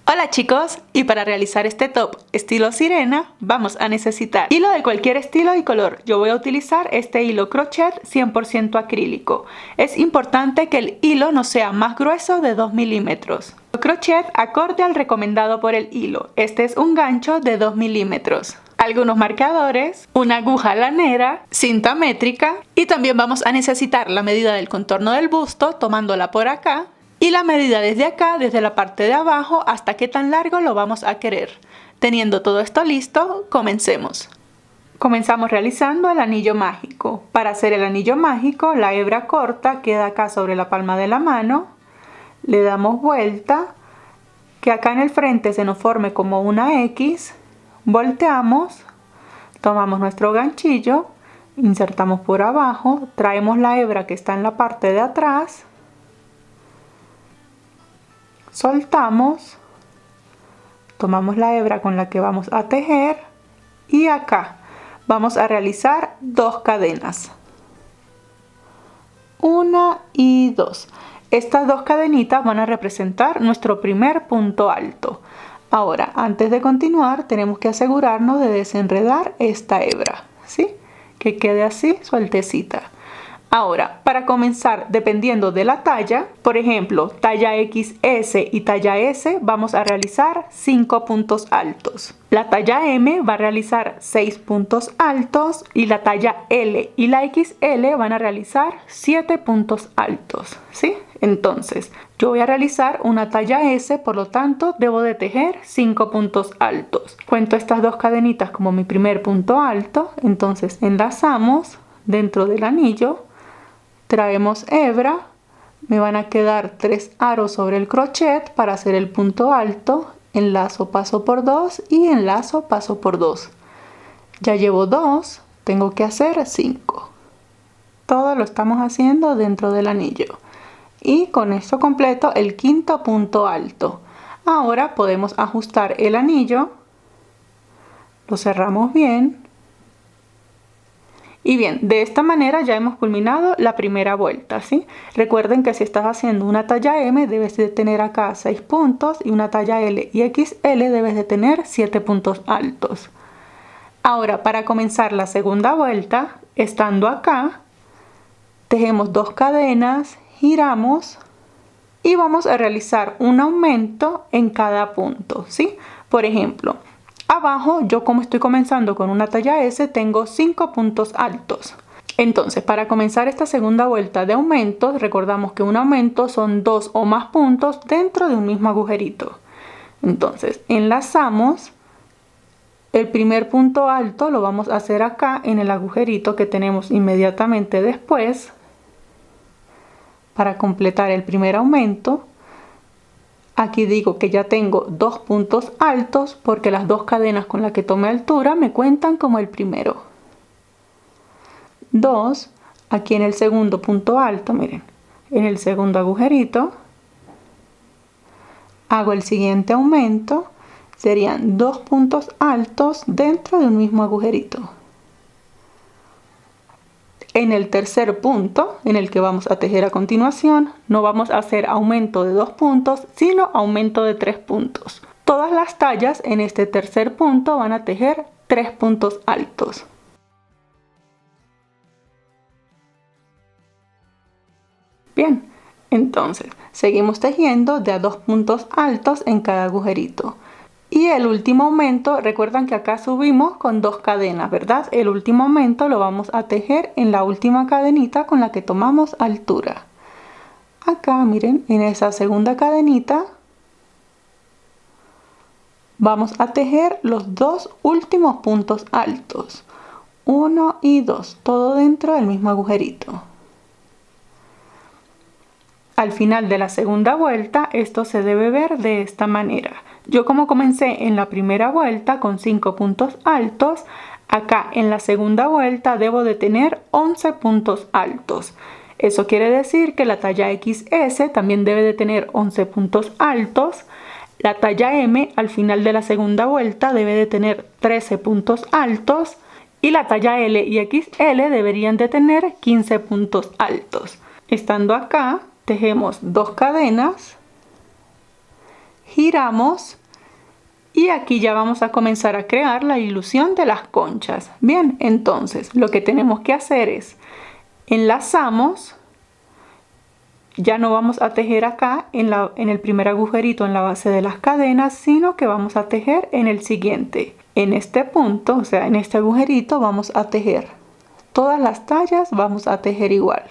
Hola chicos, y para realizar este top estilo sirena vamos a necesitar hilo de cualquier estilo y color. Yo voy a utilizar este hilo crochet 100% acrílico. Es importante que el hilo no sea más grueso de 2 milímetros. Crochet acorde al recomendado por el hilo. Este es un gancho de 2 milímetros. Algunos marcadores, una aguja lanera, cinta métrica y también vamos a necesitar la medida del contorno del busto tomándola por acá. Y la medida desde acá, desde la parte de abajo, hasta qué tan largo lo vamos a querer. Teniendo todo esto listo, comencemos. Comenzamos realizando el anillo mágico. Para hacer el anillo mágico, la hebra corta queda acá sobre la palma de la mano. Le damos vuelta, que acá en el frente se nos forme como una X. Volteamos, tomamos nuestro ganchillo, insertamos por abajo, traemos la hebra que está en la parte de atrás. Soltamos, tomamos la hebra con la que vamos a tejer y acá vamos a realizar 2 cadenas. 1 y 2. Estas 2 cadenitas van a representar nuestro primer punto alto. Ahora, antes de continuar, tenemos que asegurarnos de desenredar esta hebra, ¿sí? Que quede así sueltecita. Ahora, para comenzar, dependiendo de la talla, por ejemplo, talla XS y talla S, vamos a realizar 5 puntos altos. La talla M va a realizar 6 puntos altos y la talla L y la XL van a realizar 7 puntos altos, ¿sí? Entonces, yo voy a realizar una talla S, por lo tanto, debo de tejer 5 puntos altos. Cuento estas 2 cadenitas como mi primer punto alto, entonces enlazamos dentro del anillo. Traemos hebra, me van a quedar 3 aros sobre el crochet para hacer el punto alto, enlazo paso por 2 y enlazo paso por 2. Ya llevo 2, tengo que hacer 5. Todo lo estamos haciendo dentro del anillo. Y con esto completo el quinto punto alto. Ahora podemos ajustar el anillo, lo cerramos bien. Y bien, de esta manera ya hemos culminado la primera vuelta, ¿sí? Recuerden que si estás haciendo una talla M debes de tener acá 6 puntos y una talla L y XL debes de tener 7 puntos altos. Ahora, para comenzar la segunda vuelta, estando acá, tejemos 2 cadenas, giramos y vamos a realizar un aumento en cada punto, ¿sí? Por ejemplo, abajo, yo como estoy comenzando con una talla S, tengo 5 puntos altos. Entonces, para comenzar esta segunda vuelta de aumentos, recordamos que un aumento son 2 o más puntos dentro de un mismo agujerito. Entonces, enlazamos. El primer punto alto lo vamos a hacer acá en el agujerito que tenemos inmediatamente después. Para completar el primer aumento. Aquí digo que ya tengo 2 puntos altos porque las 2 cadenas con las que tomé altura me cuentan como el primero. 2, aquí en el segundo punto alto, miren, en el segundo agujerito, hago el siguiente aumento, serían 2 puntos altos dentro de un mismo agujerito. En el tercer punto, en el que vamos a tejer a continuación, no vamos a hacer aumento de 2 puntos, sino aumento de 3 puntos. Todas las tallas en este tercer punto van a tejer 3 puntos altos. Bien, entonces seguimos tejiendo de a 2 puntos altos en cada agujerito. Y el último aumento, recuerdan que acá subimos con 2 cadenas, ¿verdad? El último aumento lo vamos a tejer en la última cadenita con la que tomamos altura. Acá, miren, en esa segunda cadenita vamos a tejer los 2 últimos puntos altos. 1 y 2, todo dentro del mismo agujerito. Al final de la segunda vuelta, esto se debe ver de esta manera. Yo como comencé en la primera vuelta con 5 puntos altos, acá en la segunda vuelta debo de tener 11 puntos altos. Eso quiere decir que la talla XS también debe de tener 11 puntos altos. La talla M al final de la segunda vuelta debe de tener 13 puntos altos. Y la talla L y XL deberían de tener 15 puntos altos. Estando acá, tejemos 2 cadenas. giramos y aquí ya vamos a comenzar a crear la ilusión de las conchas. Bien, entonces lo que tenemos que hacer es enlazamos. Ya no vamos a tejer acá en el primer agujerito en la base de las cadenas, sino que vamos a tejer en el siguiente. En este punto, o sea, en este agujerito vamos a tejer todas las tallas, vamos a tejer igual.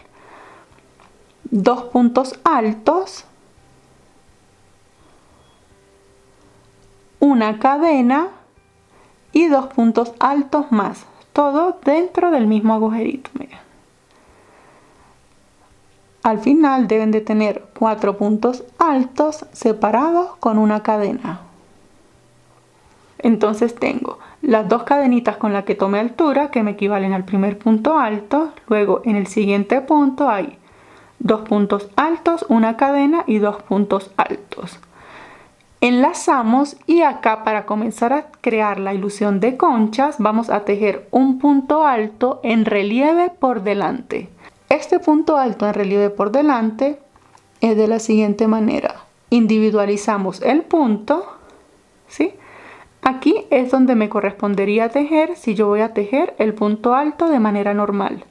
2 puntos altos, una cadena y 2 puntos altos más, todo dentro del mismo agujerito. Mira. Al final deben de tener 4 puntos altos separados con una cadena. Entonces tengo las 2 cadenitas con las que tomé altura que me equivalen al primer punto alto. Luego en el siguiente punto hay 2 puntos altos, una cadena y 2 puntos altos. Enlazamos y acá para comenzar a crear la ilusión de conchas vamos a tejer un punto alto en relieve por delante. Este punto alto en relieve por delante es de la siguiente manera. Individualizamos el punto, ¿sí? Aquí es donde me correspondería tejer si yo voy a tejer el punto alto de manera normal.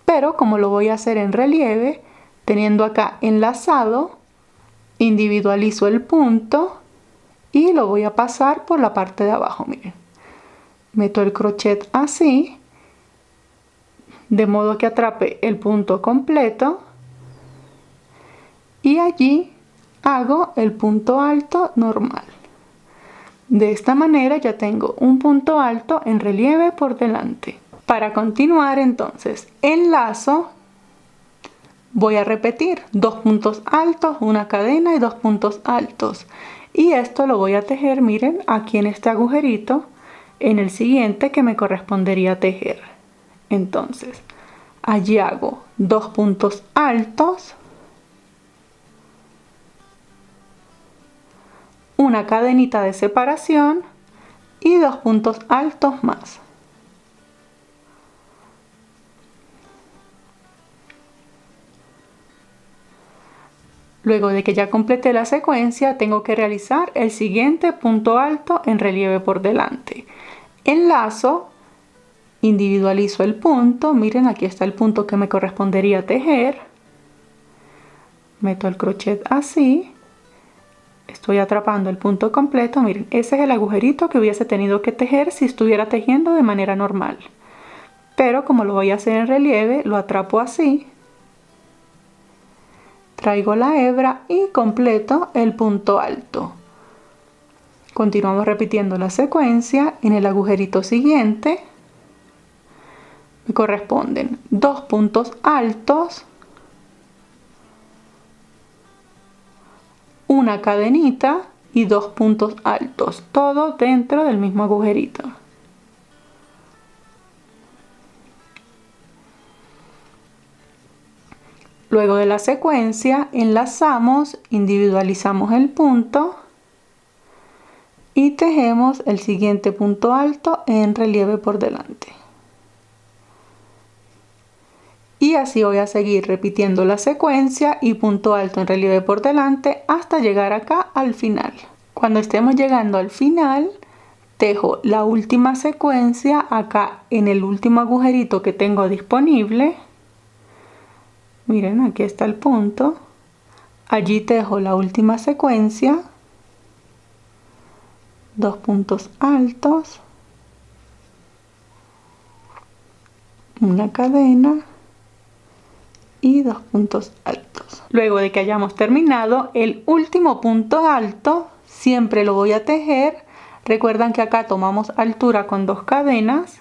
Pero como lo voy a hacer en relieve, teniendo acá enlazado, individualizo el punto y lo voy a pasar por la parte de abajo. Miren, meto el crochet así, de modo que atrape el punto completo y allí hago el punto alto normal. De esta manera ya tengo un punto alto en relieve por delante. Para continuar entonces enlazo, voy a repetir 2 puntos altos, una cadena y 2 puntos altos, y esto lo voy a tejer, miren, aquí en este agujerito, en el siguiente que me correspondería tejer. Entonces allí hago 2 puntos altos, una cadenita de separación y 2 puntos altos más. Luego de que ya completé la secuencia, tengo que realizar el siguiente punto alto en relieve por delante. Enlazo, individualizo el punto, miren, aquí está el punto que me correspondería tejer. Meto el crochet así, estoy atrapando el punto completo, miren, ese es el agujerito que hubiese tenido que tejer si estuviera tejiendo de manera normal. Pero como lo voy a hacer en relieve, lo atrapo así, traigo la hebra y completo el punto alto. Continuamos repitiendo la secuencia. En el agujerito siguiente me corresponden 2 puntos altos, una cadenita y 2 puntos altos, todo dentro del mismo agujerito. Luego de la secuencia enlazamos, individualizamos el punto y tejemos el siguiente punto alto en relieve por delante. Y así voy a seguir repitiendo la secuencia y punto alto en relieve por delante hasta llegar acá al final. Cuando estemos llegando al final, tejo la última secuencia acá en el último agujerito que tengo disponible. Miren, aquí está el punto. Allí tejo la última secuencia, 2 puntos altos, una cadena y 2 puntos altos. Luego de que hayamos terminado el último punto alto, siempre lo voy a tejer. Recuerdan que acá tomamos altura con 2 cadenas.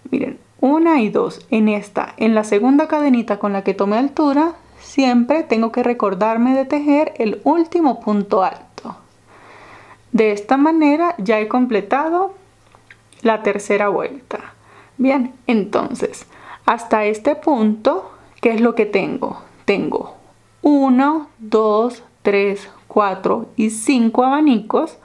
Miren, 1 y 2. En la segunda cadenita con la que tomé altura, siempre tengo que recordarme de tejer el último punto alto. De esta manera ya he completado la tercera vuelta. Bien, entonces hasta este punto, ¿qué es lo que tengo? Tengo 1, 2, 3, 4 y 5 abanicos,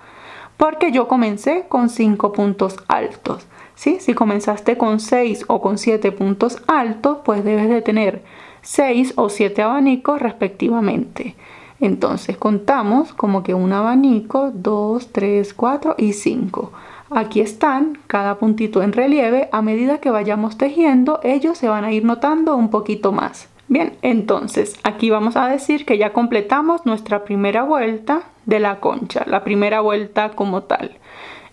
porque yo comencé con 5 puntos altos. ¿Sí? Si comenzaste con 6 o con 7 puntos altos, pues debes de tener 6 o 7 abanicos respectivamente. Entonces contamos como que un abanico, 2, 3, 4 y 5. Aquí están cada puntito en relieve. A medida que vayamos tejiendo, ellos se van a ir notando un poquito más. Bien, entonces aquí vamos a decir que ya completamos nuestra primera vuelta de la concha, la primera vuelta como tal.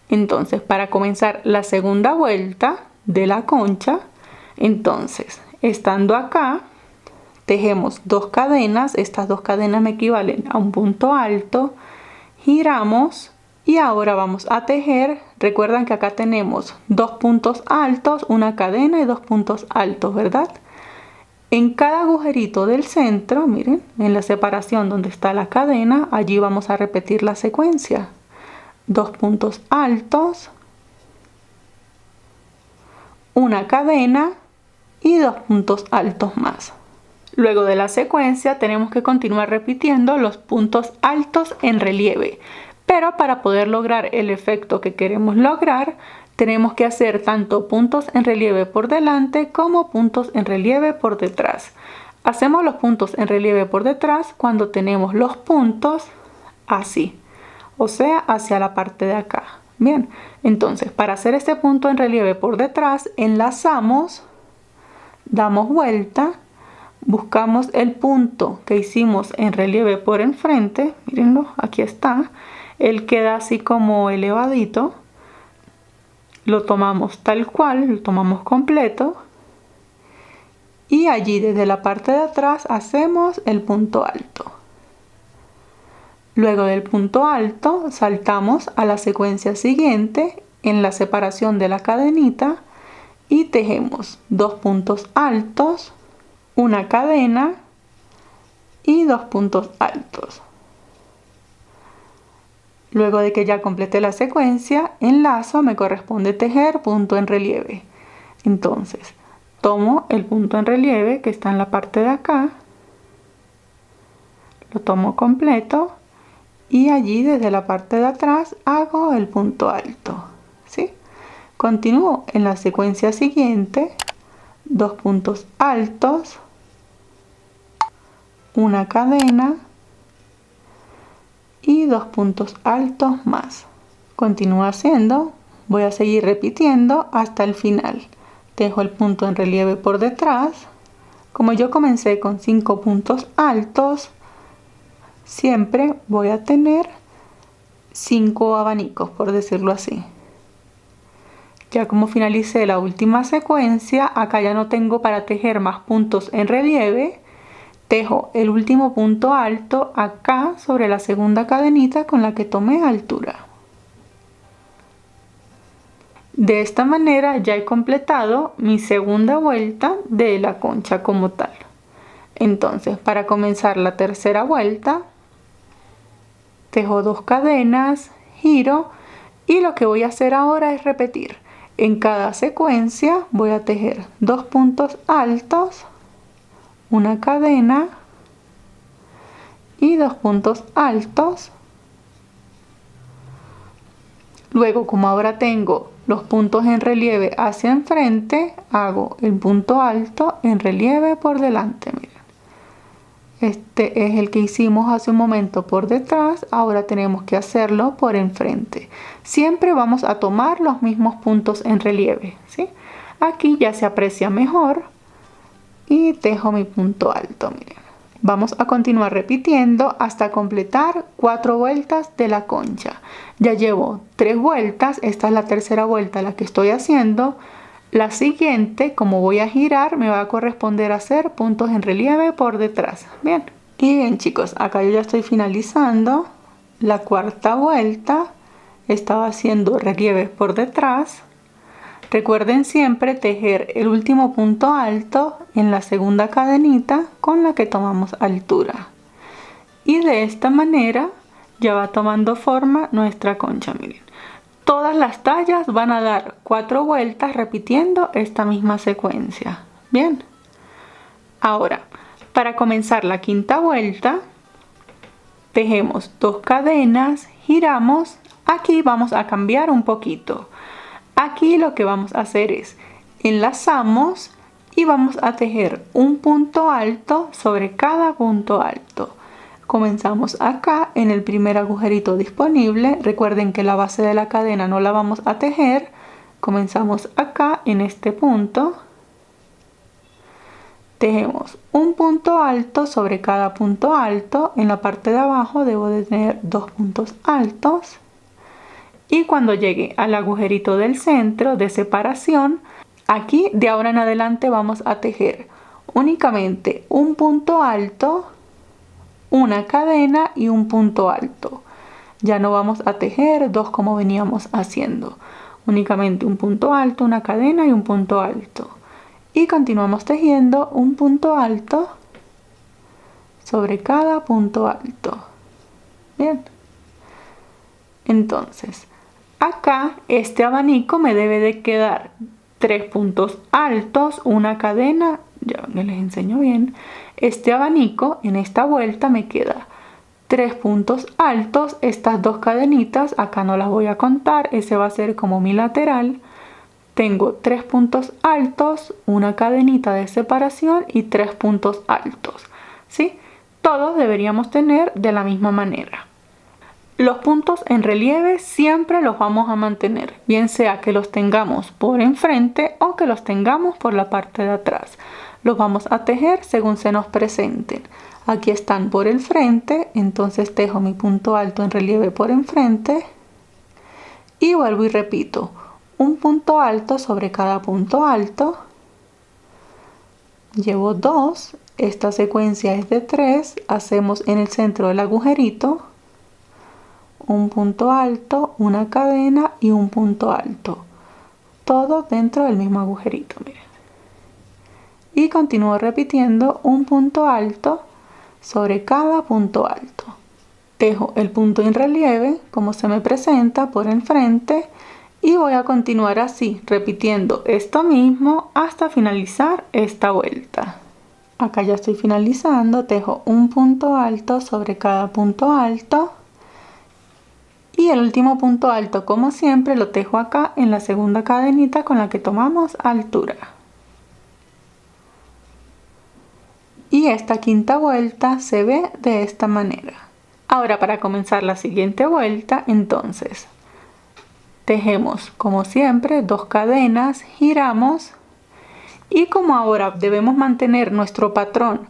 Entonces, para comenzar la segunda vuelta de la concha, entonces, estando acá, tejemos 2 cadenas. Estas 2 cadenas me equivalen a un punto alto. Giramos y ahora vamos a tejer. Recuerdan que acá tenemos 2 puntos altos, una cadena y 2 puntos altos, ¿verdad? En cada agujerito del centro, miren, en la separación donde está la cadena, allí vamos a repetir la secuencia. 2 puntos altos, una cadena y 2 puntos altos más. Luego de la secuencia tenemos que continuar repitiendo los puntos altos en relieve. Pero para poder lograr el efecto que queremos lograr, tenemos que hacer tanto puntos en relieve por delante como puntos en relieve por detrás. Hacemos los puntos en relieve por detrás cuando tenemos los puntos así, o sea, hacia la parte de acá. Bien, entonces para hacer este punto en relieve por detrás, enlazamos, damos vuelta, buscamos el punto que hicimos en relieve por enfrente, mírenlo, aquí está, él queda así como elevadito, lo tomamos tal cual, lo tomamos completo y allí desde la parte de atrás hacemos el punto alto. Luego del punto alto saltamos a la secuencia siguiente en la separación de la cadenita y tejemos 2 puntos altos, una cadena y 2 puntos altos. Luego de que ya completé la secuencia, enlazo, me corresponde tejer punto en relieve. Entonces, tomo el punto en relieve que está en la parte de acá, lo tomo completo y allí desde la parte de atrás hago el punto alto, ¿sí? Continúo en la secuencia siguiente, 2 puntos altos, una cadena y 2 puntos altos más. Continúo haciendo, voy a seguir repitiendo hasta el final. Tejo el punto en relieve por detrás. Como yo comencé con 5 puntos altos, siempre voy a tener 5 abanicos, por decirlo así. Ya como finalicé la última secuencia, acá ya no tengo para tejer más puntos en relieve. Tejo el último punto alto acá sobre la segunda cadenita con la que tomé altura. De esta manera ya he completado mi segunda vuelta de la concha como tal. Entonces, para comenzar la tercera vuelta, tejo 2 cadenas, giro y lo que voy a hacer ahora es repetir. En cada secuencia voy a tejer 2 puntos altos, una cadena y 2 puntos altos. Luego, como ahora tengo los puntos en relieve hacia enfrente, hago el punto alto en relieve por delante. Miren, este es el que hicimos hace un momento por detrás, ahora tenemos que hacerlo por enfrente. Siempre vamos a tomar los mismos puntos en relieve, ¿sí? Aquí ya se aprecia mejor y tejo mi punto alto, miren. Vamos a continuar repitiendo hasta completar 4 vueltas de la concha. Ya llevo 3 vueltas, esta es la tercera vuelta la que estoy haciendo. La siguiente, como voy a girar, me va a corresponder hacer puntos en relieve por detrás. Bien, y bien chicos, acá yo ya estoy finalizando la cuarta vuelta. Estaba haciendo relieves por detrás. Recuerden siempre tejer el último punto alto en la segunda cadenita con la que tomamos altura. Y de esta manera ya va tomando forma nuestra concha, miren. Todas las tallas van a dar 4 vueltas repitiendo esta misma secuencia. Bien. Ahora, para comenzar la quinta vuelta, tejemos 2 cadenas, giramos. Aquí vamos a cambiar un poquito. Aquí lo que vamos a hacer es enlazamos y vamos a tejer un punto alto sobre cada punto alto. Comenzamos acá en el primer agujerito disponible. Recuerden que la base de la cadena no la vamos a tejer. Comenzamos acá en este punto. Tejemos un punto alto sobre cada punto alto. En la parte de abajo debo de tener 2 puntos altos. Y cuando llegue al agujerito del centro de separación, aquí de ahora en adelante vamos a tejer únicamente un punto alto, una cadena y un punto alto. Ya no vamos a tejer 2 como veníamos haciendo. Únicamente un punto alto, una cadena y un punto alto. Y continuamos tejiendo un punto alto sobre cada punto alto. Bien. Entonces, acá este abanico me debe de quedar 3 puntos altos, una cadena, ya les enseño bien. Este abanico en esta vuelta me queda 3 puntos altos, estas 2 cadenitas, acá no las voy a contar, ese va a ser como mi lateral. Tengo 3 puntos altos, una cadenita de separación y 3 puntos altos, ¿sí? Todos deberíamos tener de la misma manera. Los puntos en relieve siempre los vamos a mantener, bien sea que los tengamos por enfrente o que los tengamos por la parte de atrás. Los vamos a tejer según se nos presenten. Aquí están por el frente, entonces tejo mi punto alto en relieve por enfrente y vuelvo y repito. Un punto alto sobre cada punto alto. Llevo 2, esta secuencia es de 3, hacemos en el centro del agujerito un punto alto, una cadena y un punto alto, todo dentro del mismo agujerito, miren. Y continúo repitiendo un punto alto sobre cada punto alto. Tejo el punto en relieve como se me presenta por enfrente. Y voy a continuar así, repitiendo esto mismo hasta finalizar esta vuelta. Acá ya estoy finalizando, tejo un punto alto sobre cada punto alto. Y el último punto alto, como siempre, lo tejo acá en la segunda cadenita con la que tomamos altura. Y esta quinta vuelta se ve de esta manera. Ahora para comenzar la siguiente vuelta, entonces tejemos como siempre 2 cadenas, giramos y como ahora debemos mantener nuestro patrón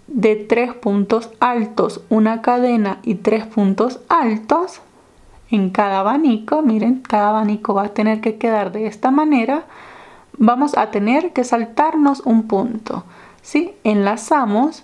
de 3 puntos altos, una cadena y 3 puntos altos en cada abanico, miren, cada abanico va a tener que quedar de esta manera, vamos a tener que saltarnos un punto, ¿sí? Enlazamos.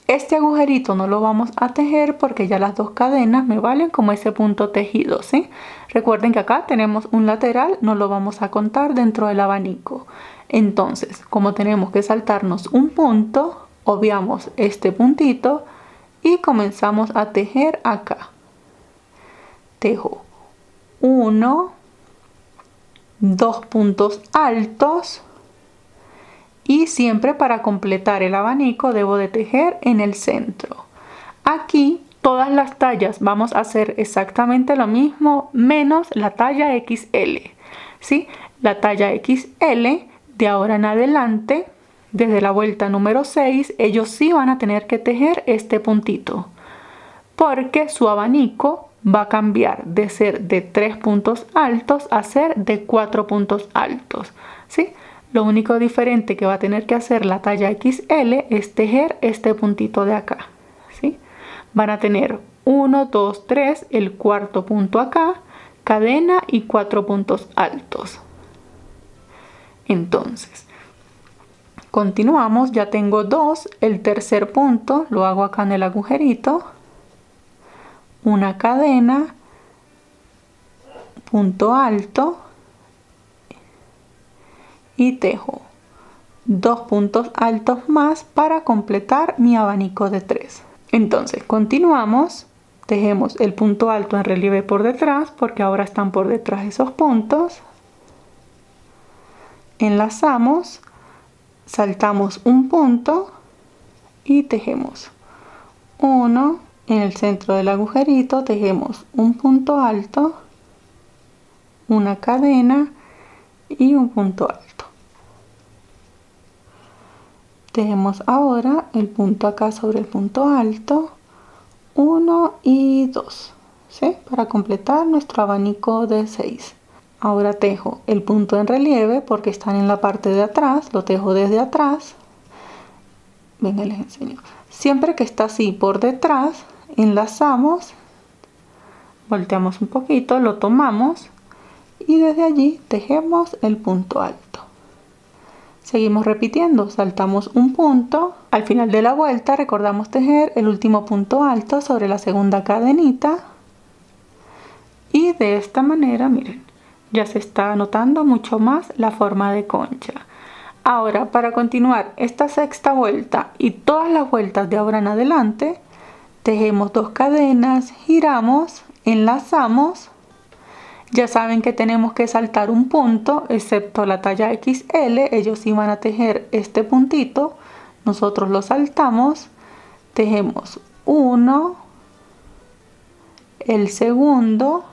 Este agujerito no lo vamos a tejer porque ya las 2 cadenas me valen como ese punto tejido, ¿sí? Recuerden que acá tenemos un lateral, no lo vamos a contar dentro del abanico. Entonces, como tenemos que saltarnos un punto, obviamos este puntito y comenzamos a tejer acá. Tejo 1, 2 puntos altos. Y siempre para completar el abanico debo de tejer en el centro. Aquí todas las tallas vamos a hacer exactamente lo mismo menos la talla XL, ¿sí? La talla XL de ahora en adelante, desde la vuelta número 6, ellos sí van a tener que tejer este puntito. Porque su abanico va a cambiar de ser de 3 puntos altos a ser de 4 puntos altos, ¿sí? Lo único diferente que va a tener que hacer la talla XL es tejer este puntito de acá, ¿sí? Van a tener 1, 2, 3, el cuarto punto acá, cadena y 4 puntos altos. Entonces, continuamos, ya tengo 2, el tercer punto lo hago acá en el agujerito, una cadena, punto alto, y tejo 2 puntos altos más para completar mi abanico de 3. Entonces continuamos, tejemos el punto alto en relieve por detrás porque ahora están por detrás esos puntos, enlazamos, saltamos un punto y tejemos 1 en el centro del agujerito, tejemos un punto alto, una cadena y un punto alto. Tejemos ahora el punto acá sobre el punto alto, 1 y 2, ¿sí? Para completar nuestro abanico de 6. Ahora tejo el punto en relieve porque están en la parte de atrás, lo tejo desde atrás. Venga, les enseño. Siempre que está así por detrás, enlazamos, volteamos un poquito, lo tomamos y desde allí tejemos el punto alto. Seguimos repitiendo, saltamos un punto, al final de la vuelta recordamos tejer el último punto alto sobre la segunda cadenita y de esta manera, miren, ya se está notando mucho más la forma de concha. Ahora, para continuar esta sexta vuelta y todas las vueltas de ahora en adelante, tejemos 2 cadenas, giramos, enlazamos. Ya saben que tenemos que saltar un punto, excepto la talla XL, ellos iban a tejer este puntito, nosotros lo saltamos, tejemos uno, el segundo,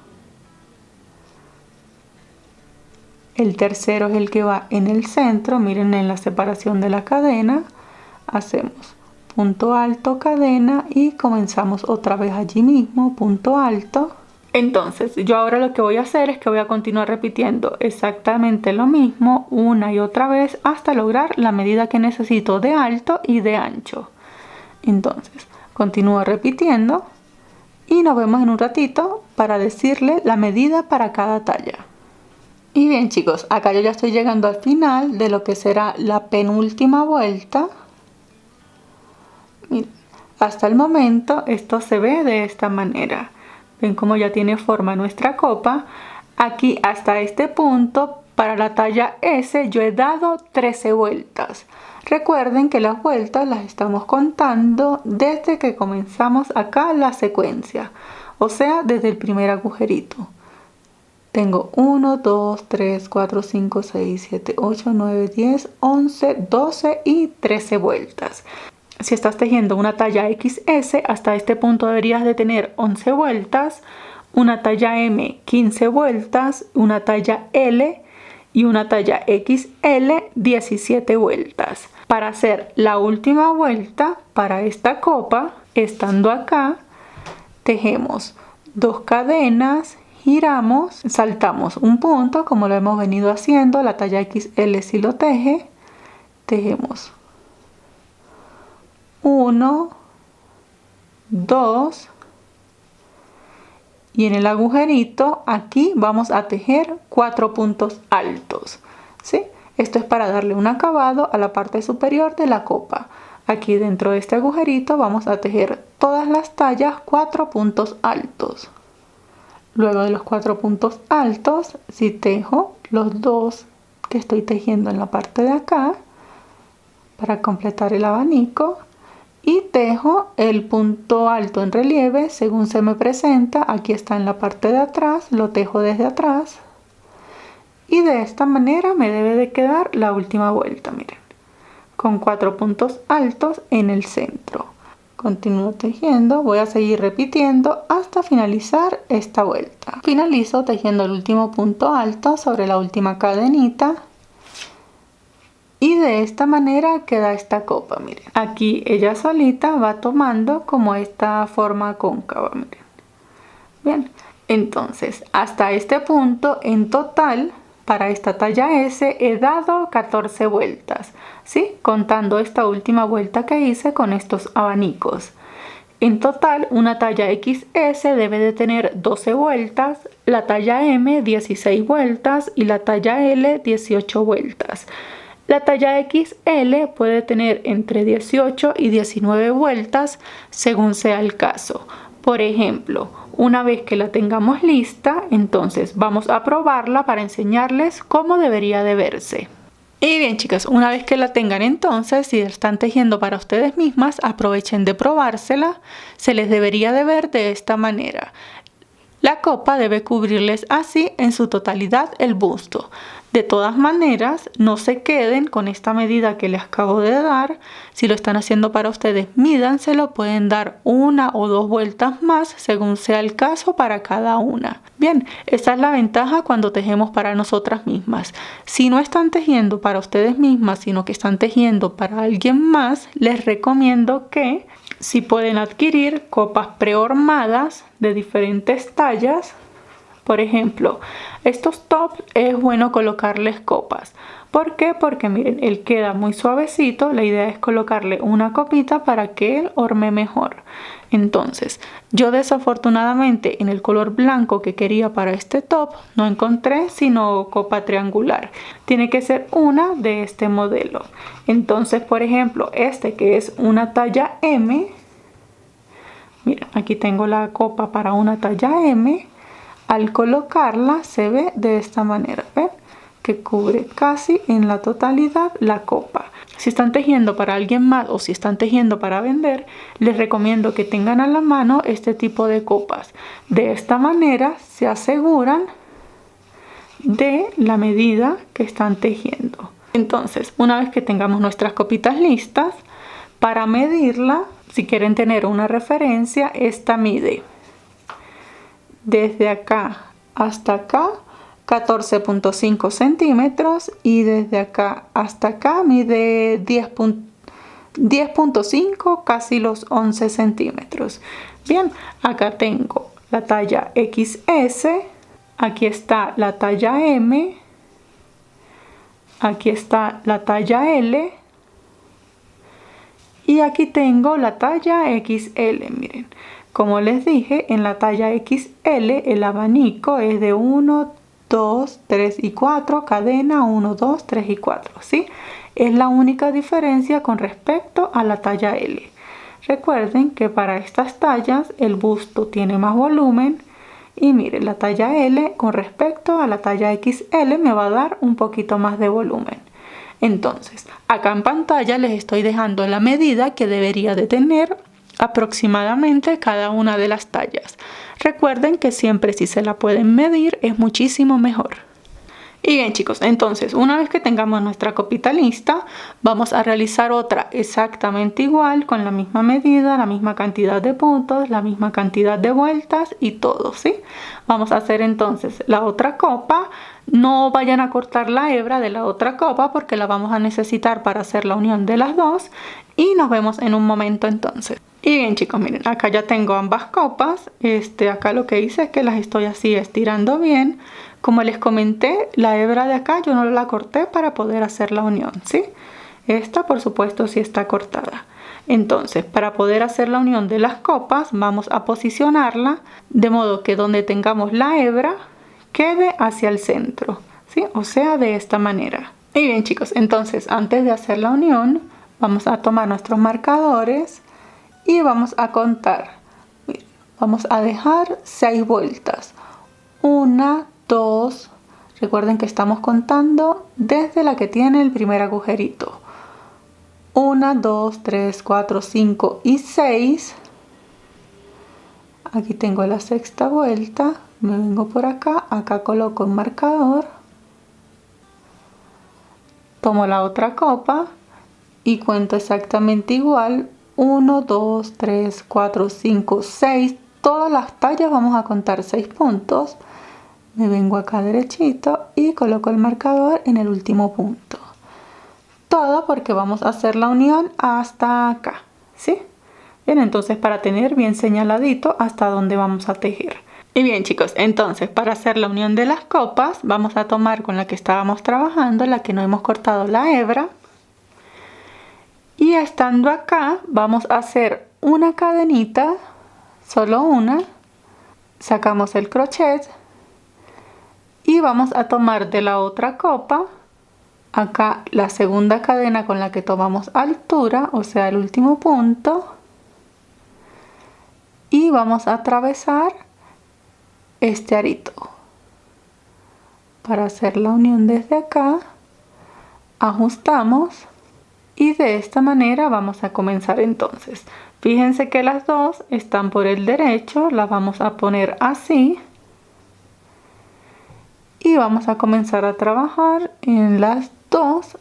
el tercero es el que va en el centro, miren en la separación de la cadena, hacemos punto alto, cadena y comenzamos otra vez allí mismo, punto alto. Entonces yo ahora lo que voy a hacer es que voy a continuar repitiendo exactamente lo mismo una y otra vez hasta lograr la medida que necesito de alto y de ancho. Entonces continúo repitiendo y nos vemos en un ratito para decirle la medida para cada talla. Y bien chicos, acá yo ya estoy llegando al final de lo que será la penúltima vuelta. Miren, hasta el momento esto se ve de esta manera. Ven cómo ya tiene forma nuestra copa. Aquí hasta este punto, para la talla S, yo he dado 13 vueltas. Recuerden que las vueltas las estamos contando desde que comenzamos acá la secuencia. O sea, desde el primer agujerito. Tengo 1, 2, 3, 4, 5, 6, 7, 8, 9, 10, 11, 12 y 13 vueltas. Si estás tejiendo una talla XS, hasta este punto deberías de tener 11 vueltas, una talla M 15 vueltas, una talla L y una talla XL 17 vueltas. Para hacer la última vuelta para esta copa, estando acá, tejemos 2 cadenas, giramos, saltamos un punto como lo hemos venido haciendo, la talla XL si lo teje, tejemos 1, 2 y en el agujerito aquí vamos a tejer 4 puntos altos, ¿sí? Esto es para darle un acabado a la parte superior de la copa. Aquí dentro de este agujerito vamos a tejer todas las tallas 4 puntos altos. Luego de los 4 puntos altos, si tejo los 2 que estoy tejiendo en la parte de acá para completar el abanico, y tejo el punto alto en relieve según se me presenta. Aquí está en la parte de atrás, lo tejo desde atrás y de esta manera me debe de quedar la última vuelta, miren, con 4 puntos altos en el centro. Continúo tejiendo, voy a seguir repitiendo hasta finalizar esta vuelta. Finalizo tejiendo el último punto alto sobre la última cadenita. Y de esta manera queda esta copa, miren. Aquí ella solita va tomando como esta forma cóncava, miren. Bien, entonces hasta este punto en total para esta talla S he dado 14 vueltas, ¿sí? Contando esta última vuelta que hice con estos abanicos. En total una talla XS debe de tener 12 vueltas, la talla M 16 vueltas y la talla L 18 vueltas. La talla XL puede tener entre 18 y 19 vueltas según sea el caso. Por ejemplo, una vez que la tengamos lista, entonces vamos a probarla para enseñarles cómo debería de verse. Y bien chicas, una vez que la tengan entonces, si están tejiendo para ustedes mismas, aprovechen de probársela. Se les debería de ver de esta manera. La copa debe cubrirles así en su totalidad el busto. De todas maneras, no se queden con esta medida que les acabo de dar. Si lo están haciendo para ustedes, mídanselo. Pueden dar 1 o 2 vueltas más según sea el caso para cada una. Bien, esa es la ventaja cuando tejemos para nosotras mismas. Si no están tejiendo para ustedes mismas, sino que están tejiendo para alguien más, les recomiendo que si pueden adquirir copas prehormadas de diferentes tallas. Por ejemplo, estos tops es bueno colocarles copas. ¿Por qué? Porque miren, él queda muy suavecito. La idea es colocarle una copita para que él horme mejor. Entonces, yo desafortunadamente en el color blanco que quería para este top no encontré sino copa triangular. Tiene que ser una de este modelo. Entonces, por ejemplo, este que es una talla M. Miren, aquí tengo la copa para una talla M. Al colocarla se ve de esta manera, ¿ven? Que cubre casi en la totalidad la copa. Si están tejiendo para alguien más o si están tejiendo para vender, les recomiendo que tengan a la mano este tipo de copas. De esta manera se aseguran de la medida que están tejiendo. Entonces, una vez que tengamos nuestras copitas listas, para medirla, si quieren tener una referencia, esta mide desde acá hasta acá 14.5 centímetros y desde acá hasta acá mide 10.5, casi los 11 centímetros. Bien, acá tengo la talla XS, aquí está la talla M, aquí está la talla L y aquí tengo la talla XL. Miren, como les dije, en la talla XL el abanico es de 1, 2, 3 y 4, cadena 1, 2, 3 y 4, ¿sí? Es la única diferencia con respecto a la talla L. Recuerden que para estas tallas el busto tiene más volumen y miren, la talla L con respecto a la talla XL me va a dar un poquito más de volumen. Entonces, acá en pantalla les estoy dejando la medida que debería de tener aproximadamente cada una de las tallas. Recuerden que siempre si se la pueden medir es muchísimo mejor. Y bien chicos, entonces una vez que tengamos nuestra copita lista, vamos a realizar otra exactamente igual, con la misma medida, la misma cantidad de puntos, la misma cantidad de vueltas y todo, ¿sí? Vamos a hacer entonces la otra copa. No vayan a cortar la hebra de la otra copa porque la vamos a necesitar para hacer la unión de las dos y nos vemos en un momento entonces. Y bien chicos, miren, acá ya tengo ambas copas. Acá lo que hice es que las estoy así estirando bien. Como les comenté, la hebra de acá yo no la corté para poder hacer la unión, ¿sí? Esta por supuesto sí está cortada. Entonces, para poder hacer la unión de las copas, vamos a posicionarla de modo que donde tengamos la hebra quede hacia el centro, ¿sí? O sea, de esta manera. Y bien chicos, entonces antes de hacer la unión, vamos a tomar nuestros marcadores y vamos a contar. Vamos a dejar 6 vueltas. 1, 2, recuerden que estamos contando desde la que tiene el primer agujerito. 1, 2, 3, 4, 5 y 6. Aquí tengo la sexta vuelta. Me vengo por acá, acá coloco un marcador. Tomo la otra copa y cuento exactamente igual. 1, 2, 3, 4, 5, 6. Todas las tallas vamos a contar 6 puntos. Me vengo acá derechito y coloco el marcador en el último punto. Todo porque vamos a hacer la unión hasta acá, ¿sí? Bien, entonces para tener bien señaladito hasta dónde vamos a tejer. Y bien chicos, entonces para hacer la unión de las copas vamos a tomar con la que estábamos trabajando, la que no hemos cortado la hebra. Y estando acá vamos a hacer una cadenita, solo una. Sacamos el crochet y vamos a tomar de la otra copa acá la segunda cadena con la que tomamos altura, o sea el último punto, y vamos a atravesar este arito para hacer la unión. Desde acá ajustamos y de esta manera vamos a comenzar. Entonces fíjense que las dos están por el derecho, las vamos a poner así y vamos a comenzar a trabajar en las dos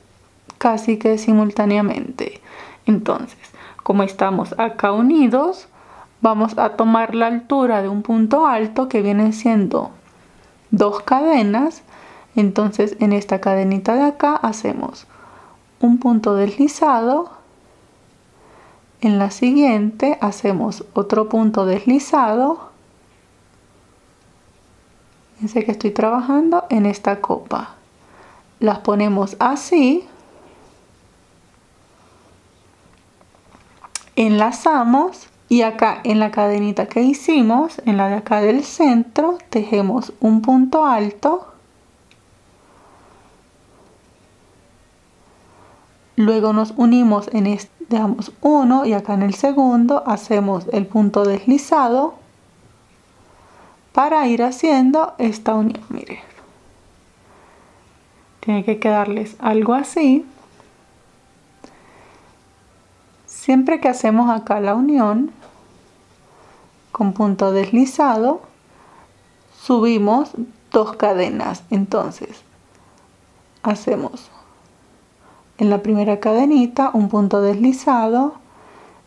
casi que simultáneamente. Entonces, como estamos acá unidos, vamos a tomar la altura de un punto alto que vienen siendo 2 cadenas. Entonces en esta cadenita de acá hacemos un punto deslizado, en la siguiente hacemos otro punto deslizado. Fíjense que estoy trabajando en esta copa, las ponemos así, enlazamos y acá en la cadenita que hicimos, en la de acá del centro, tejemos un punto alto, luego nos unimos en este, dejamos uno y acá en el segundo hacemos el punto deslizado para ir haciendo esta unión. Miren, tiene que quedarles algo así. Siempre que hacemos acá la unión con punto deslizado, subimos 2 cadenas. Entonces hacemos en la primera cadenita un punto deslizado,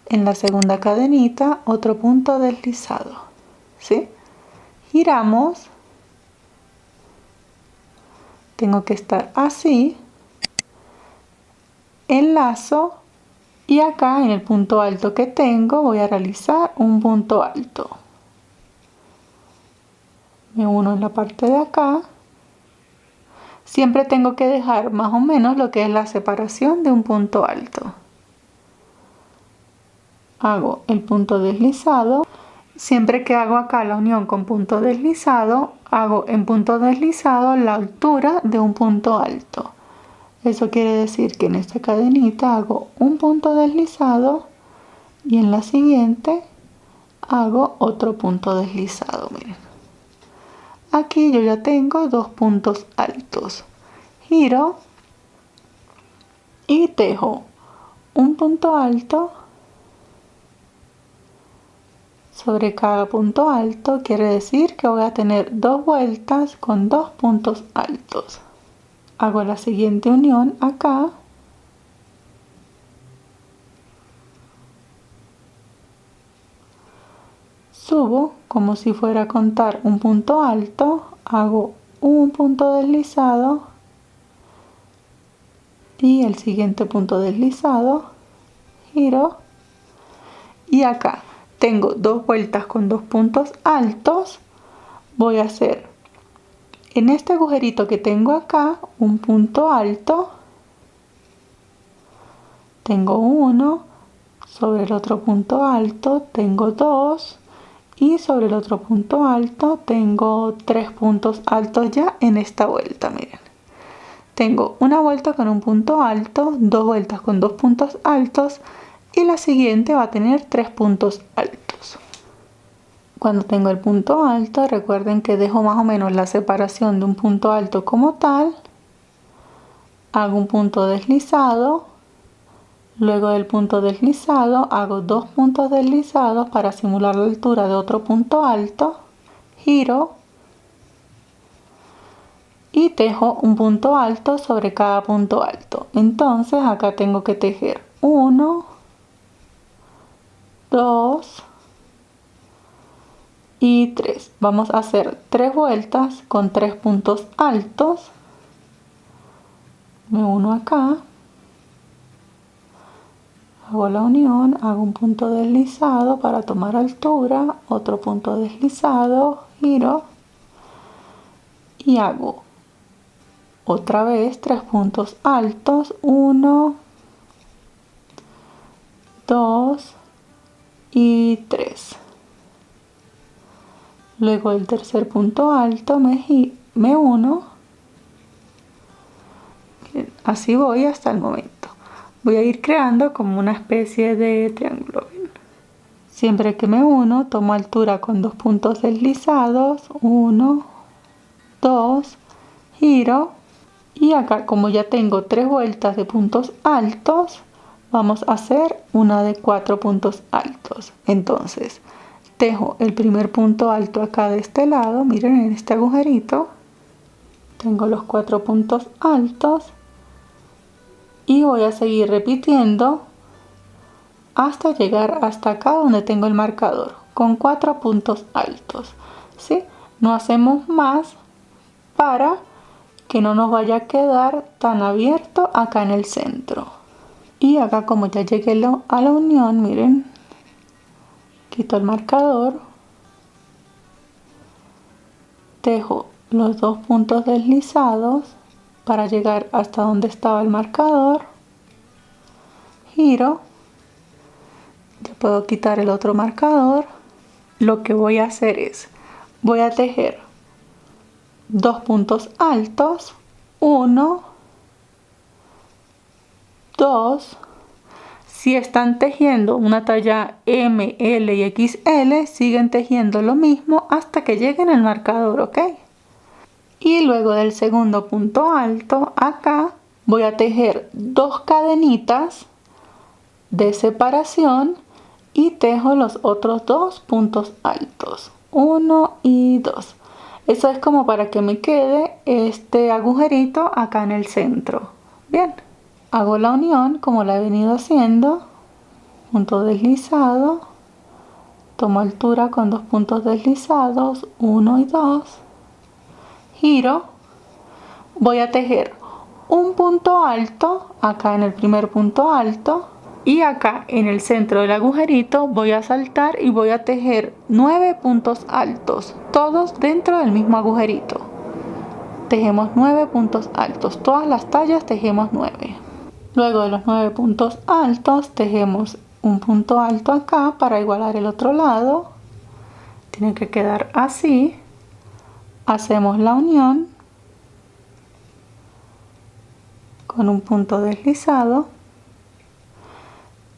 en la segunda cadenita otro punto deslizado, ¿sí? Giramos, tengo que estar así, enlazo y acá en el punto alto que tengo voy a realizar un punto alto. Me uno en la parte de acá. Siempre tengo que dejar más o menos lo que es la separación de un punto alto. Hago el punto deslizado. Siempre que hago acá la unión con punto deslizado, hago en punto deslizado la altura de un punto alto. Eso quiere decir que en esta cadenita hago un punto deslizado y en la siguiente hago otro punto deslizado. Miren. Aquí yo ya tengo 2 puntos altos. Giro y tejo un punto alto sobre cada punto alto. Quiere decir que voy a tener 2 vueltas con 2 puntos altos. Hago la siguiente unión acá. Subo como si fuera a contar un punto alto, hago un punto deslizado y el siguiente punto deslizado, giro y acá tengo 2 vueltas con 2 puntos altos. Voy a hacer en este agujerito que tengo acá un punto alto, tengo uno, sobre el otro punto alto tengo 2 y sobre el otro punto alto tengo 3 puntos altos ya en esta vuelta. Miren, tengo una vuelta con un punto alto, 2 vueltas con 2 puntos altos y la siguiente va a tener 3 puntos altos. Cuando tengo el punto alto, recuerden que dejo más o menos la separación de un punto alto como tal, hago un punto deslizado, luego del punto deslizado hago 2 puntos deslizados para simular la altura de otro punto alto, giro y tejo un punto alto sobre cada punto alto. Entonces acá tengo que tejer 1, 2 y 3. Vamos a hacer 3 vueltas con 3 puntos altos. Me uno acá, hago la unión, hago un punto deslizado para tomar altura, otro punto deslizado, giro y hago otra vez 3 puntos altos, 1, 2 y 3. Luego el tercer punto alto me uno. Así voy hasta el momento. Voy a ir creando como una especie de triángulo. Siempre que me uno, tomo altura con 2 puntos deslizados, 1, 2, giro. Y acá, como ya tengo 3 vueltas de puntos altos, vamos a hacer una de 4 puntos altos. Entonces, tejo el primer punto alto acá de este lado, miren en este agujerito. tengo los 4 puntos altos y voy a seguir repitiendo hasta llegar hasta acá donde tengo el marcador con 4 puntos altos, ¿sí? No hacemos más para que no nos vaya a quedar tan abierto acá en el centro. Y acá, como ya llegué a la unión, miren, quito el marcador, tejo los 2 puntos deslizados para llegar hasta donde estaba el marcador, giro, ya puedo quitar el otro marcador. Lo que voy a hacer es, voy a tejer 2 puntos altos, 1, 2. Si están tejiendo una talla M, L y XL, siguen tejiendo lo mismo hasta que lleguen al marcador, ¿ok? Y luego del segundo punto alto, acá voy a tejer 2 cadenitas de separación y tejo los otros 2 puntos altos, 1 y 2. Eso es como para que me quede este agujerito acá en el centro. Bien, hago la unión como la he venido haciendo, punto deslizado, tomo altura con 2 puntos deslizados, 1 y 2, giro, voy a tejer un punto alto acá en el primer punto alto y acá en el centro del agujerito voy a saltar y voy a tejer 9 puntos altos, todos dentro del mismo agujerito. Tejemos 9 puntos altos, todas las tallas tejemos 9. Luego de los 9 puntos altos tejemos un punto alto acá para igualar el otro lado. Tiene que quedar así. Hacemos la unión con un punto deslizado.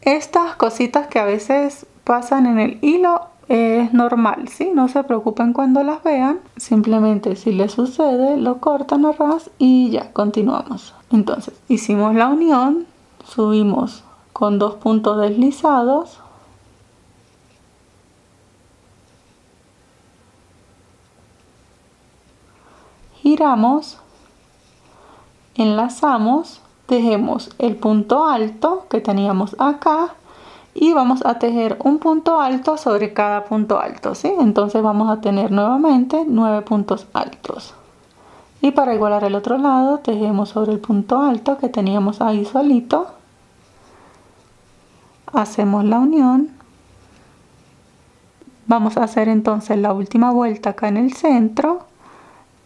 Estas cositas que a veces pasan en el hilo es normal, ¿sí? No se preocupen cuando las vean. Simplemente si les sucede lo cortan a ras y ya, continuamos. Entonces hicimos la unión, subimos con 2 puntos deslizados, giramos, enlazamos, tejemos el punto alto que teníamos acá y vamos a tejer un punto alto sobre cada punto alto, ¿sí? Entonces vamos a tener nuevamente 9 puntos altos. Y para igualar el otro lado tejemos sobre el punto alto que teníamos ahí solito. Hacemos la unión. Vamos a hacer entonces la última vuelta acá en el centro.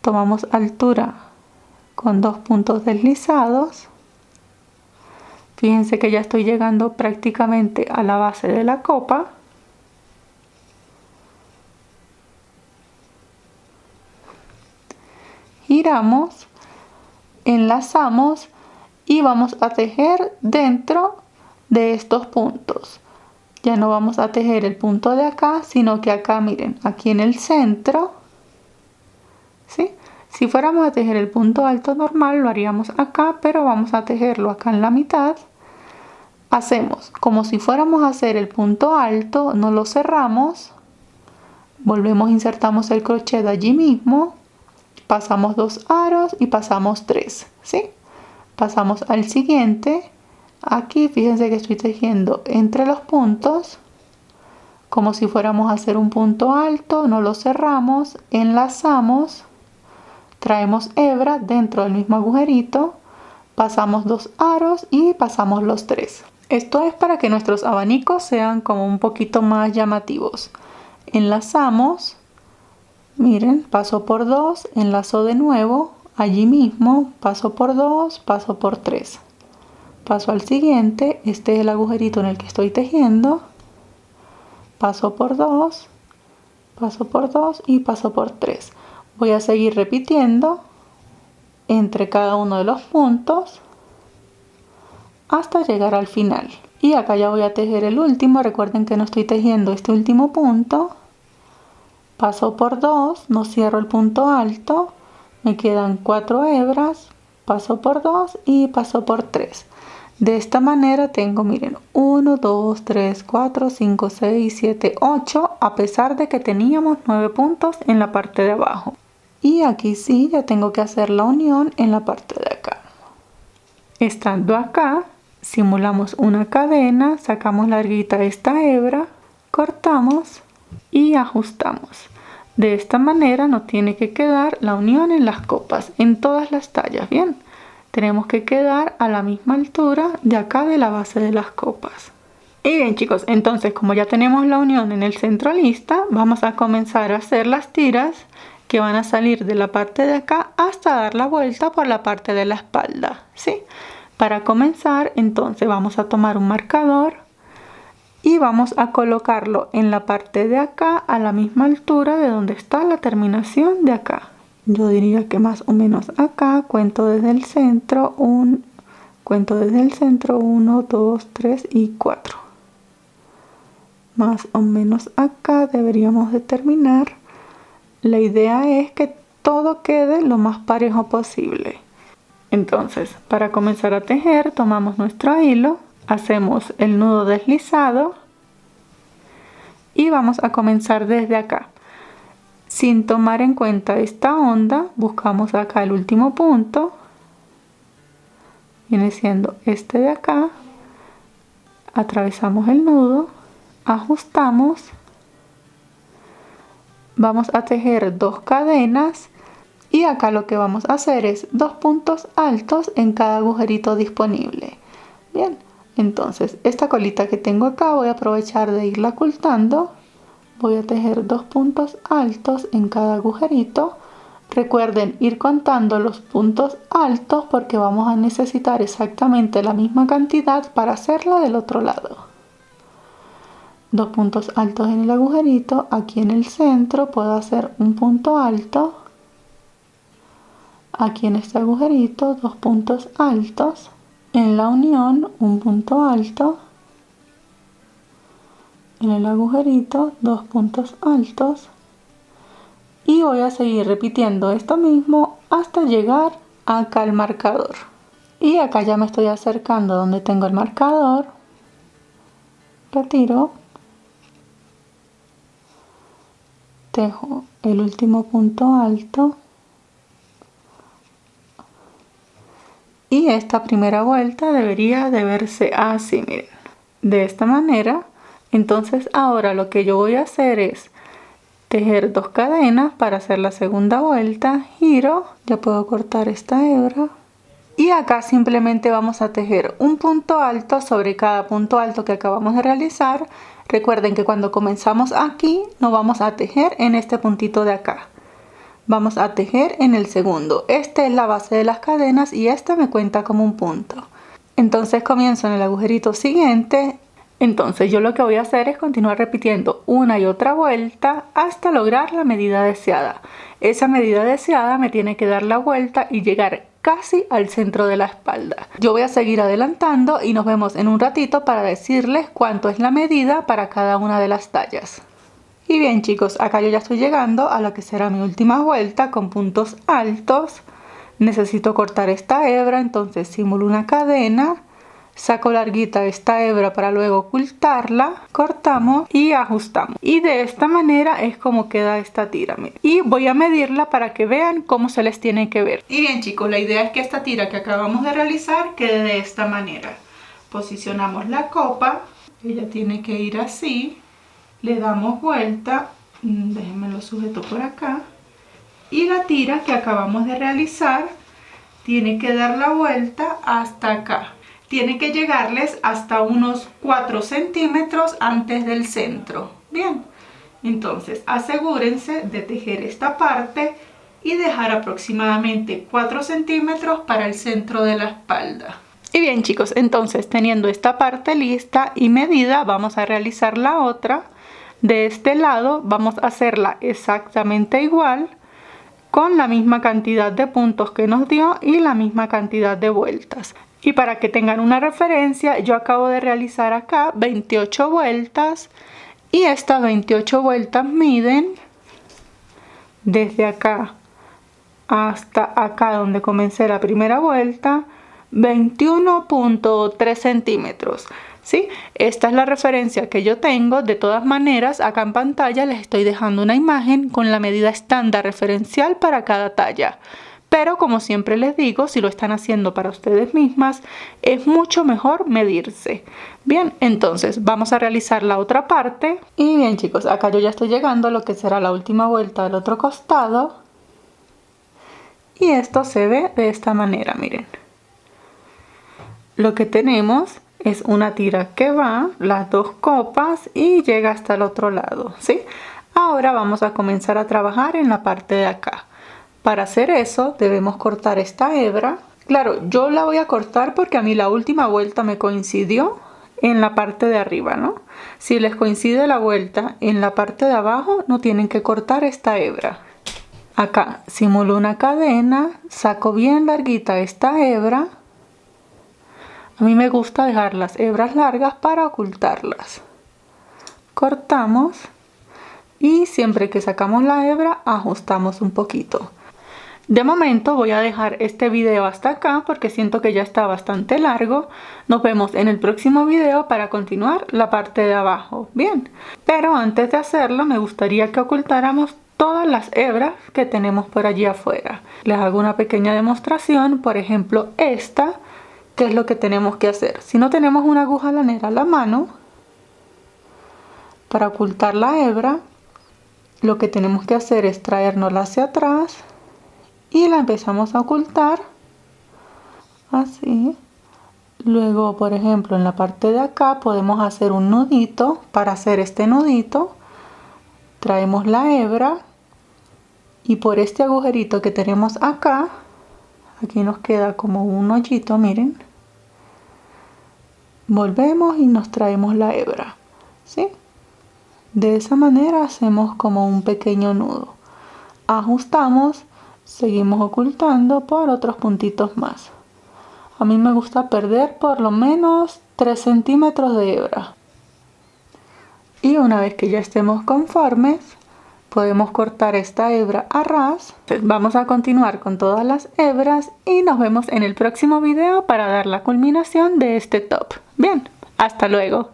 Tomamos altura con 2 puntos deslizados. Fíjense que ya estoy llegando prácticamente a la base de la copa. Giramos, enlazamos y vamos a tejer dentro de estos puntos. Ya no vamos a tejer el punto de acá, sino que acá, miren, aquí en el centro, ¿sí? Si fuéramos a tejer el punto alto normal, lo haríamos acá, pero vamos a tejerlo acá en la mitad. Hacemos como si fuéramos a hacer el punto alto, no lo cerramos, volvemos, insertamos el crochet allí mismo, pasamos 2 aros y pasamos 3, ¿sí? Pasamos al siguiente. Aquí fíjense que estoy tejiendo entre los puntos como si fuéramos a hacer un punto alto, no lo cerramos, enlazamos, traemos hebra dentro del mismo agujerito, pasamos 2 aros y pasamos los 3. Esto es para que nuestros abanicos sean como un poquito más llamativos. Enlazamos, miren, paso por 2, enlazo de nuevo, allí mismo, paso por 2, paso por 3. Paso al siguiente, este es el agujerito en el que estoy tejiendo, paso por 2 y paso por 3. Voy a seguir repitiendo entre cada uno de los puntos hasta llegar al final. Y acá ya voy a tejer el último. Recuerden que no estoy tejiendo este último punto. Paso por 2, no cierro el punto alto, me quedan 4 hebras, paso por 2 y paso por 3. De esta manera tengo, miren, 1, 2, 3, 4, 5, 6, 7, 8, a pesar de que teníamos 9 puntos en la parte de abajo. Y aquí sí, ya tengo que hacer la unión en la parte de acá. Estando acá, simulamos una cadena, sacamos larguita esta hebra, cortamos y ajustamos. De esta manera nos tiene que quedar la unión en las copas, en todas las tallas, ¿bien? Tenemos que quedar a la misma altura de acá de la base de las copas. Y bien chicos, entonces como ya tenemos la unión en el centro lista, vamos a comenzar a hacer las tiras que van a salir de la parte de acá hasta dar la vuelta por la parte de la espalda, ¿sí? Para comenzar, entonces vamos a tomar un marcador y vamos a colocarlo en la parte de acá a la misma altura de donde está la terminación de acá. Yo diría que más o menos acá, cuento desde el centro, 1, 2, 3 y 4. Más o menos acá deberíamos de terminar. La idea es que todo quede lo más parejo posible. Entonces, para comenzar a tejer, tomamos nuestro hilo, hacemos el nudo deslizado y vamos a comenzar desde acá. Sin tomar en cuenta esta onda, buscamos acá el último punto. Viene siendo este de acá. Atravesamos el nudo, ajustamos. Vamos a tejer 2 cadenas y acá lo que vamos a hacer es 2 puntos altos en cada agujerito disponible. Bien, entonces esta colita que tengo acá voy a aprovechar de irla ocultando. Voy a tejer 2 puntos altos en cada agujerito. Recuerden ir contando los puntos altos porque vamos a necesitar exactamente la misma cantidad para hacerla del otro lado. 2 puntos altos en el agujerito. Aquí en el centro puedo hacer un punto alto. Aquí en este agujerito 2 puntos altos. En la unión un punto alto. En el agujerito 2 puntos altos. Y voy a seguir repitiendo esto mismo hasta llegar acá al marcador. Y acá ya me estoy acercando donde tengo el marcador. Retiro. Tejo el último punto alto y esta primera vuelta debería de verse así, miren, de esta manera. Entonces ahora lo que yo voy a hacer es tejer 2 cadenas para hacer la segunda vuelta, giro, ya puedo cortar esta hebra y acá simplemente vamos a tejer un punto alto sobre cada punto alto que acabamos de realizar. Recuerden que cuando comenzamos aquí no vamos a tejer en este puntito de acá, vamos a tejer en el segundo. Esta es la base de las cadenas y esta me cuenta como un punto. Entonces comienzo en el agujerito siguiente. Entonces yo lo que voy a hacer es continuar repitiendo una y otra vuelta hasta lograr la medida deseada. Esa medida deseada me tiene que dar la vuelta y llegar casi al centro de la espalda. Yo voy a seguir adelantando y nos vemos en un ratito para decirles cuánto es la medida para cada una de las tallas. Y bien chicos, acá yo ya estoy llegando a lo que será mi última vuelta con puntos altos. Necesito cortar esta hebra, entonces simulo una cadena. Saco larguita esta hebra para luego ocultarla, cortamos y ajustamos. Y de esta manera es como queda esta tira. Miren. Y voy a medirla para que vean cómo se les tiene que ver. Y bien chicos, la idea es que esta tira que acabamos de realizar quede de esta manera. Posicionamos la copa, ella tiene que ir así. Le damos vuelta, déjenme lo sujeto por acá. Y la tira que acabamos de realizar tiene que dar la vuelta hasta acá. Tiene que llegarles hasta unos 4 centímetros antes del centro. Bien, entonces asegúrense de tejer esta parte y dejar aproximadamente 4 centímetros para el centro de la espalda. Y bien chicos, entonces teniendo esta parte lista y medida, vamos a realizar la otra. De este lado vamos a hacerla exactamente igual, con la misma cantidad de puntos que nos dio y la misma cantidad de vueltas. Y para que tengan una referencia, yo acabo de realizar acá 28 vueltas y estas 28 vueltas miden desde acá hasta acá donde comencé la primera vuelta 21.3 centímetros. ¿Sí? Esta es la referencia que yo tengo. De todas maneras, acá en pantalla les estoy dejando una imagen con la medida estándar referencial para cada talla. Pero como siempre les digo, si lo están haciendo para ustedes mismas, es mucho mejor medirse. Bien, entonces vamos a realizar la otra parte. Y bien chicos, acá yo ya estoy llegando a lo que será la última vuelta del otro costado. Y esto se ve de esta manera, miren. Lo que tenemos es una tira que va, las dos copas y llega hasta el otro lado, ¿sí? Ahora vamos a comenzar a trabajar en la parte de acá. Para hacer eso debemos cortar esta hebra. Claro, yo la voy a cortar porque a mí la última vuelta me coincidió en la parte de arriba, ¿no? Si les coincide la vuelta en la parte de abajo, no tienen que cortar esta hebra. Acá simulo una cadena, saco bien larguita esta hebra. A mí me gusta dejar las hebras largas para ocultarlas. Cortamos y siempre que sacamos la hebra ajustamos un poquito. De momento voy a dejar este video hasta acá porque siento que ya está bastante largo. Nos vemos en el próximo video para continuar la parte de abajo. Bien, pero antes de hacerlo me gustaría que ocultáramos todas las hebras que tenemos por allí afuera. Les hago una pequeña demostración, por ejemplo esta, que es lo que tenemos que hacer. Si no tenemos una aguja lanera a la mano, para ocultar la hebra, lo que tenemos que hacer es traérnosla hacia atrás y la empezamos a ocultar así. Luego, por ejemplo, en la parte de acá podemos hacer un nudito. Para hacer este nudito traemos la hebra y por este agujerito que tenemos acá, aquí nos queda como un hoyito, miren, volvemos y nos traemos la hebra, ¿sí? De esa manera hacemos como un pequeño nudo, ajustamos, seguimos ocultando por otros puntitos más. A mí me gusta perder por lo menos 3 centímetros de hebra. Y una vez que ya estemos conformes, podemos cortar esta hebra a ras. Vamos a continuar con todas las hebras y nos vemos en el próximo video para dar la culminación de este top. Bien, hasta luego.